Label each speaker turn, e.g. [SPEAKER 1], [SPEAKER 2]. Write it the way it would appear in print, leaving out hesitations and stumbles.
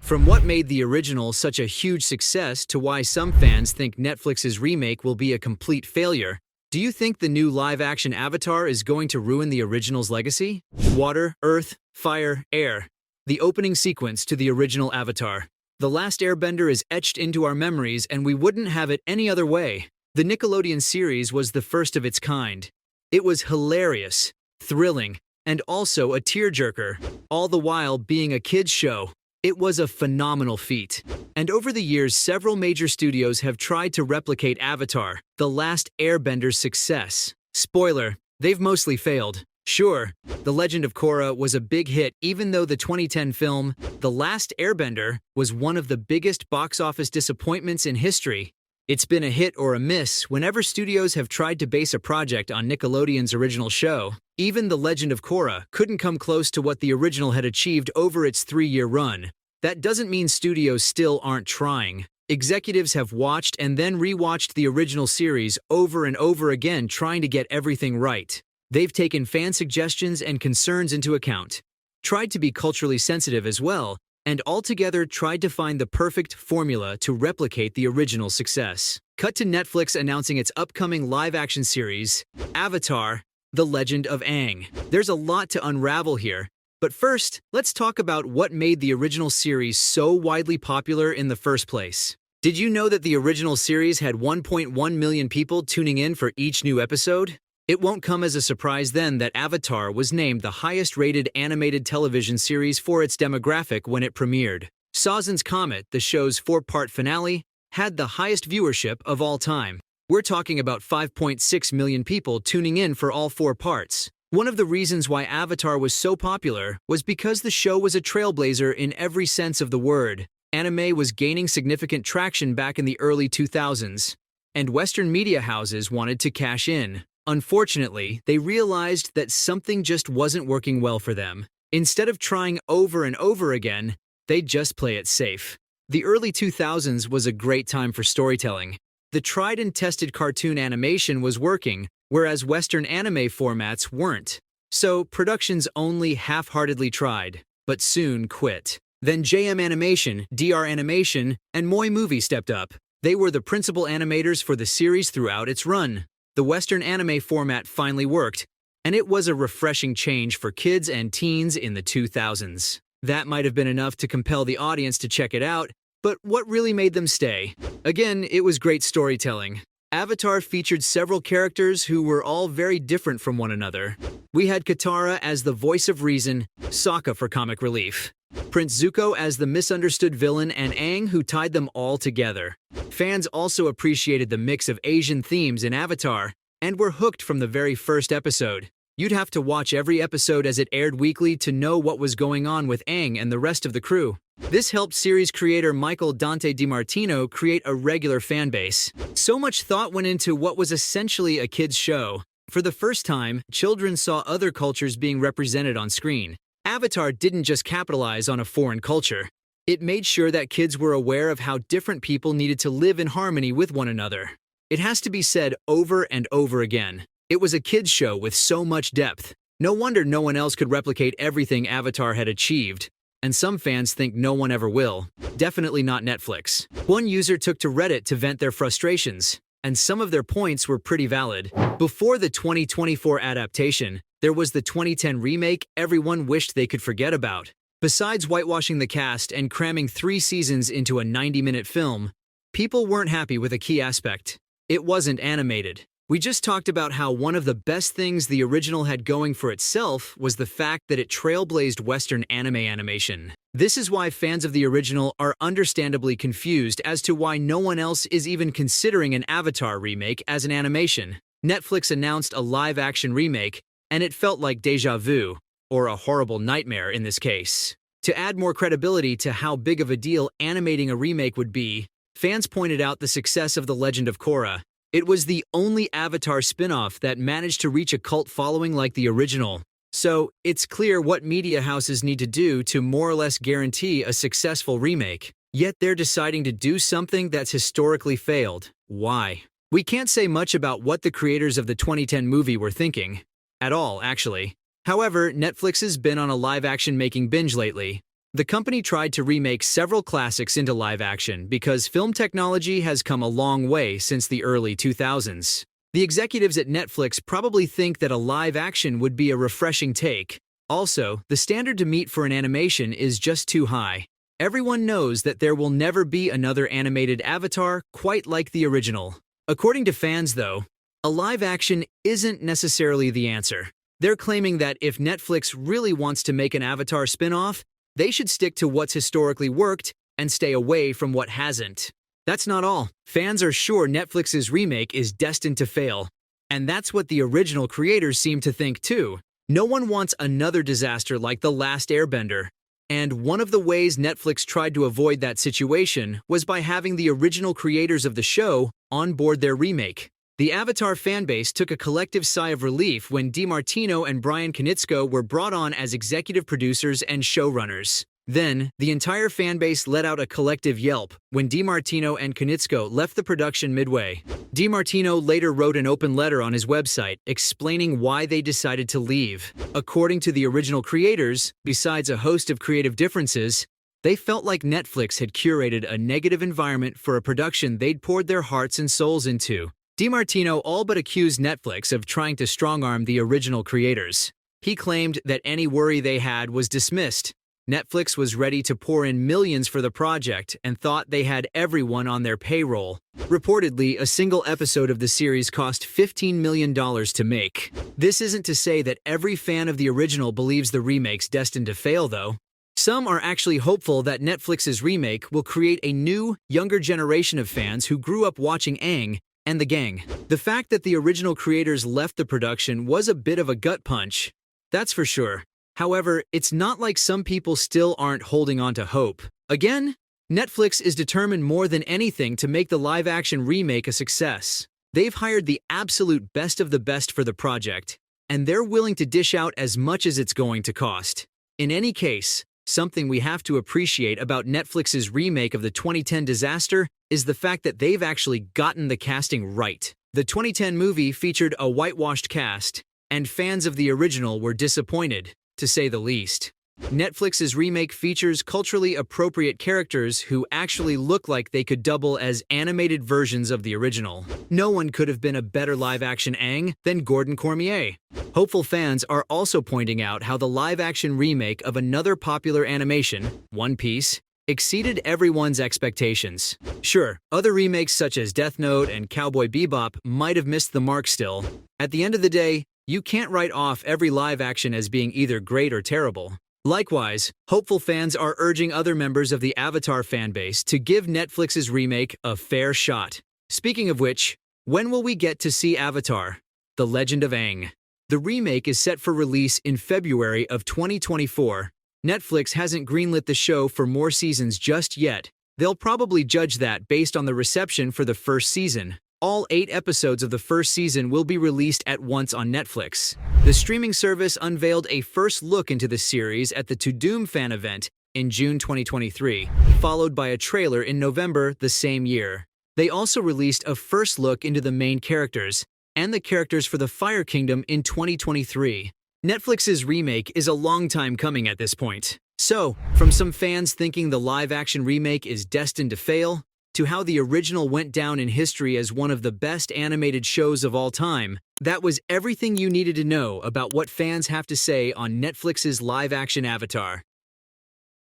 [SPEAKER 1] From what made the original such a huge success to why some fans think Netflix's remake will be a complete failure, do you think the new live-action Avatar is going to ruin the original's legacy? Water, earth, fire, air. The opening sequence to the original Avatar. The Last Airbender is etched into our memories and we wouldn't have it any other way. The Nickelodeon series was the first of its kind. It was hilarious, thrilling, and also a tearjerker, all the while being a kids' show. It was a phenomenal feat. And over the years, several major studios have tried to replicate Avatar, The Last Airbender's success. Spoiler, they've mostly failed. Sure, The Legend of Korra was a big hit even though the 2010 film, The Last Airbender, was one of the biggest box office disappointments in history. It's been a hit or a miss whenever studios have tried to base a project on Nickelodeon's original show. Even The Legend of Korra couldn't come close to what the original had achieved over its 3-year run. That doesn't mean studios still aren't trying. Executives have watched and then rewatched the original series over and over again trying to get everything right. They've taken fan suggestions and concerns into account, tried to be culturally sensitive as well, and altogether tried to find the perfect formula to replicate the original success. Cut to Netflix announcing its upcoming live-action series, Avatar: The Legend of Aang. There's a lot to unravel here, but first, let's talk about what made the original series so widely popular in the first place. Did you know that the original series had 1.1 million people tuning in for each new episode? It won't come as a surprise then that Avatar was named the highest-rated animated television series for its demographic when it premiered. Sazan's Comet, the show's 4-part finale, had the highest viewership of all time. We're talking about 5.6 million people tuning in for all 4 parts. One of the reasons why Avatar was so popular was because the show was a trailblazer in every sense of the word. Anime was gaining significant traction back in the early 2000s, and Western media houses wanted to cash in. Unfortunately, they realized that something just wasn't working well for them. Instead of trying over and over again, they'd just play it safe. The early 2000s was a great time for storytelling. The tried and tested cartoon animation was working, whereas Western anime formats weren't. So productions only half-heartedly tried, but soon quit. Then JM Animation, DR Animation, and Moi Movie stepped up. They were the principal animators for the series throughout its run. The Western anime format finally worked, and it was a refreshing change for kids and teens in the 2000s. That might have been enough to compel the audience to check it out, but what really made them stay? Again, it was great storytelling. Avatar featured several characters who were all very different from one another. We had Katara as the voice of reason, Sokka for comic relief, Prince Zuko as the misunderstood villain, and Aang who tied them all together. Fans also appreciated the mix of Asian themes in Avatar, and were hooked from the very first episode. You'd have to watch every episode as it aired weekly to know what was going on with Aang and the rest of the crew. This helped series creator Michael Dante DiMartino create a regular fanbase. So much thought went into what was essentially a kids' show. For the first time, children saw other cultures being represented on screen. Avatar didn't just capitalize on a foreign culture. It made sure that kids were aware of how different people needed to live in harmony with one another. It has to be said over and over again. It was a kids' show with so much depth. No wonder no one else could replicate everything Avatar had achieved. And some fans think no one ever will. Definitely not Netflix. One user took to Reddit to vent their frustrations, and some of their points were pretty valid. Before the 2024 adaptation, there was the 2010 remake everyone wished they could forget about. Besides whitewashing the cast and cramming 3 seasons into a 90-minute film, people weren't happy with a key aspect. It wasn't animated. We just talked about how one of the best things the original had going for itself was the fact that it trailblazed Western anime animation. This is why fans of the original are understandably confused as to why no one else is even considering an Avatar remake as an animation. Netflix announced a live-action remake, and it felt like déjà vu, or a horrible nightmare in this case. To add more credibility to how big of a deal animating a remake would be, fans pointed out the success of The Legend of Korra. It was the only Avatar spin-off that managed to reach a cult following like the original. So, it's clear what media houses need to do to more or less guarantee a successful remake. Yet they're deciding to do something that's historically failed. Why? We can't say much about what the creators of the 2010 movie were thinking. At all, actually. However, Netflix has been on a live-action making binge lately. The company tried to remake several classics into live action because film technology has come a long way since the early 2000s. The executives at Netflix probably think that a live action would be a refreshing take. Also, the standard to meet for an animation is just too high. Everyone knows that there will never be another animated Avatar quite like the original. According to fans, though, a live action isn't necessarily the answer. They're claiming that if Netflix really wants to make an Avatar spin-off, they should stick to what's historically worked and stay away from what hasn't. That's not all. Fans are sure Netflix's remake is destined to fail. And that's what the original creators seem to think too. No one wants another disaster like The Last Airbender. And one of the ways Netflix tried to avoid that situation was by having the original creators of the show on board their remake. The Avatar fanbase took a collective sigh of relief when DiMartino and Bryan Konietzko were brought on as executive producers and showrunners. Then, the entire fanbase let out a collective yelp when DiMartino and Konietzko left the production midway. DiMartino later wrote an open letter on his website explaining why they decided to leave. According to the original creators, besides a host of creative differences, they felt like Netflix had curated a negative environment for a production they'd poured their hearts and souls into. DiMartino all but accused Netflix of trying to strong-arm the original creators. He claimed that any worry they had was dismissed. Netflix was ready to pour in millions for the project and thought they had everyone on their payroll. Reportedly, a single episode of the series cost $15 million to make. This isn't to say that every fan of the original believes the remake's destined to fail, though. Some are actually hopeful that Netflix's remake will create a new, younger generation of fans who grew up watching Aang and the gang. The fact that the original creators left the production was a bit of a gut punch. That's for sure. However, it's not like some people still aren't holding on to hope. Again, Netflix is determined more than anything to make the live-action remake a success. They've hired the absolute best of the best for the project, and they're willing to dish out as much as it's going to cost. In any case, something we have to appreciate about Netflix's remake of the 2010 disaster is the fact that they've actually gotten the casting right. The 2010 movie featured a whitewashed cast, and fans of the original were disappointed, to say the least. Netflix's remake features culturally appropriate characters who actually look like they could double as animated versions of the original. No one could have been a better live-action Aang than Gordon Cormier. Hopeful fans are also pointing out how the live-action remake of another popular animation, One Piece, exceeded everyone's expectations. Sure, other remakes such as Death Note and Cowboy Bebop might have missed the mark still. At the end of the day, you can't write off every live action as being either great or terrible. Likewise, hopeful fans are urging other members of the Avatar fanbase to give Netflix's remake a fair shot. Speaking of which, when will we get to see Avatar: The Legend of Aang? The remake is set for release in February of 2024. Netflix hasn't greenlit the show for more seasons just yet. They'll probably judge that based on the reception for the first season. All 8 episodes of the first season will be released at once on Netflix. The streaming service unveiled a first look into the series at the Tudum fan event in June 2023, followed by a trailer in November the same year. They also released a first look into the main characters and the characters for the Fire Kingdom in 2023. Netflix's remake is a long time coming at this point. So, from some fans thinking the live-action remake is destined to fail, to how the original went down in history as one of the best animated shows of all time, that was everything you needed to know about what fans have to say on Netflix's live-action Avatar.